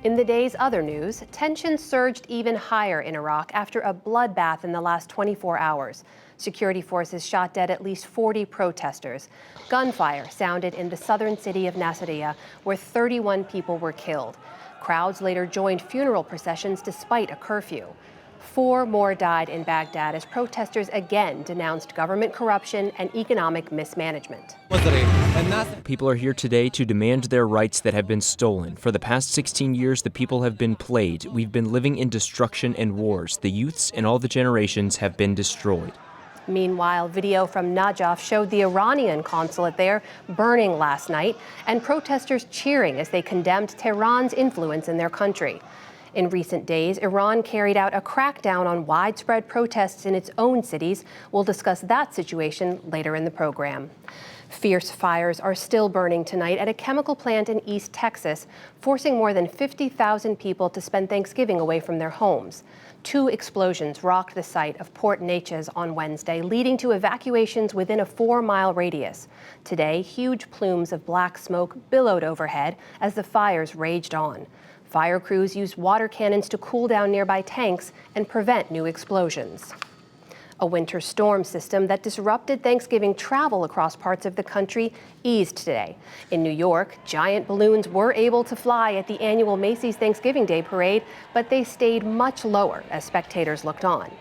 In the day's other news, tensions surged even higher in Iraq after a bloodbath in the last 24 hours. Security forces shot dead at least 40 protesters. Gunfire sounded in the southern city of Nasiriyah, where 31 people were killed. Crowds later joined funeral processions despite a curfew. 4 more died in Baghdad as protesters again denounced government corruption and economic mismanagement. People are here today to demand their rights that have been stolen. For the past 16 years, the people have been played. We've been living in destruction and wars. The youths and all the generations have been destroyed. Meanwhile, video from Najaf showed the Iranian consulate there burning last night and protesters cheering as they condemned Tehran's influence in their country. In recent days, Iran carried out a crackdown on widespread protests in its own cities. We'll discuss that situation later in the program. Fierce fires are still burning tonight at a chemical plant in East Texas, forcing more than 50,000 people to spend Thanksgiving away from their homes. 2 explosions rocked the site of Port Neches on Wednesday, leading to evacuations within a 4-mile radius. Today, huge plumes of black smoke billowed overhead as the fires raged on. Fire crews used water cannons to cool down nearby tanks and prevent new explosions. A winter storm system that disrupted Thanksgiving travel across parts of the country eased today. In New York, giant balloons were able to fly at the annual Macy's Thanksgiving Day Parade, but they stayed much lower as spectators looked on.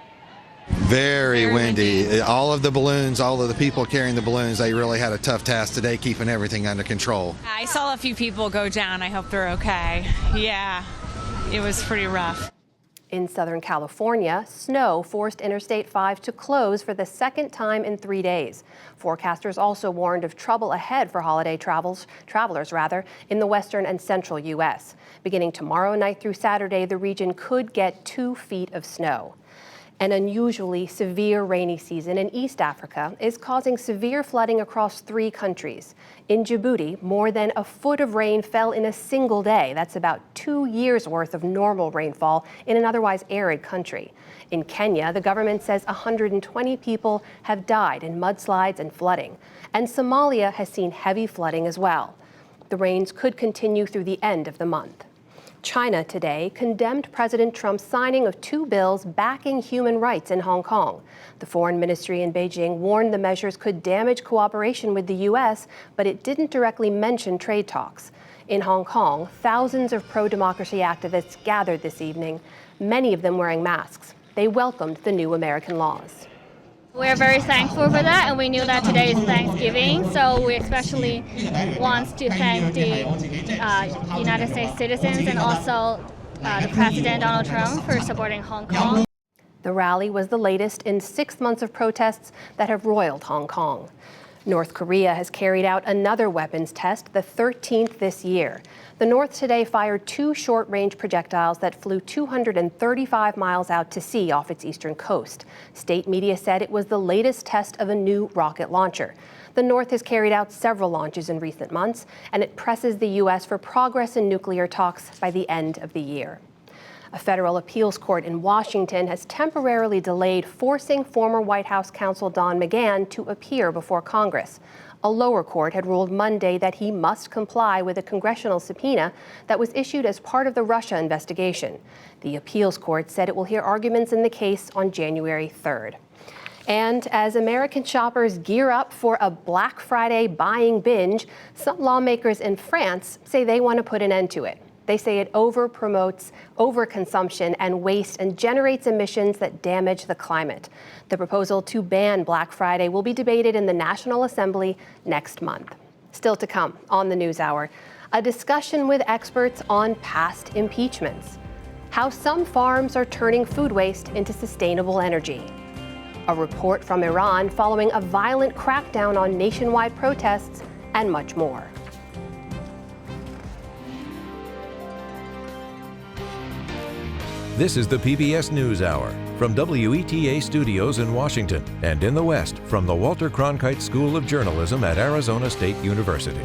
Very windy. All of the balloons, all of the people carrying the balloons, they really had a tough task today keeping everything under control. I saw a few people go down. I hope they're okay. Yeah, it was pretty rough. In Southern California, snow forced Interstate 5 to close for the second time in 3 days. Forecasters also warned of trouble ahead for holiday travelers in the western and central U.S. Beginning tomorrow night through Saturday, the region could get 2 feet of snow. An unusually severe rainy season in East Africa is causing severe flooding across 3 countries. In Djibouti, more than a foot of rain fell in a single day. That's about 2 years' worth of normal rainfall in an otherwise arid country. In Kenya, the government says 120 people have died in mudslides and flooding. And Somalia has seen heavy flooding as well. The rains could continue through the end of the month. China today condemned President Trump's signing of 2 bills backing human rights in Hong Kong. The foreign ministry in Beijing warned the measures could damage cooperation with the U.S., but it didn't directly mention trade talks. In Hong Kong, thousands of pro-democracy activists gathered this evening, many of them wearing masks. They welcomed the new American laws. We're very thankful for that, and we knew that today is Thanksgiving, so we especially want to thank the United States citizens and also the President Donald Trump for supporting Hong Kong. The rally was the latest in 6 months of protests that have roiled Hong Kong. North Korea has carried out another weapons test, the 13th this year. The North today fired 2 short-range projectiles that flew 235 miles out to sea off its eastern coast. State media said it was the latest test of a new rocket launcher. The North has carried out several launches in recent months, and it presses the U.S. for progress in nuclear talks by the end of the year. A federal appeals court in Washington has temporarily delayed forcing former White House counsel Don McGahn to appear before Congress. A lower court had ruled Monday that he must comply with a congressional subpoena that was issued as part of the Russia investigation. The appeals court said it will hear arguments in the case on January 3rd. And as American shoppers gear up for a Black Friday buying binge, some lawmakers in France say they want to put an end to it. They say it over-promotes overconsumption and waste and generates emissions that damage the climate. The proposal to ban Black Friday will be debated in the National Assembly next month. Still to come on the NewsHour, a discussion with experts on past impeachments, how some farms are turning food waste into sustainable energy, a report from Iran following a violent crackdown on nationwide protests, and much more. This is the PBS NewsHour from WETA Studios in Washington and in the West from the Walter Cronkite School of Journalism at Arizona State University.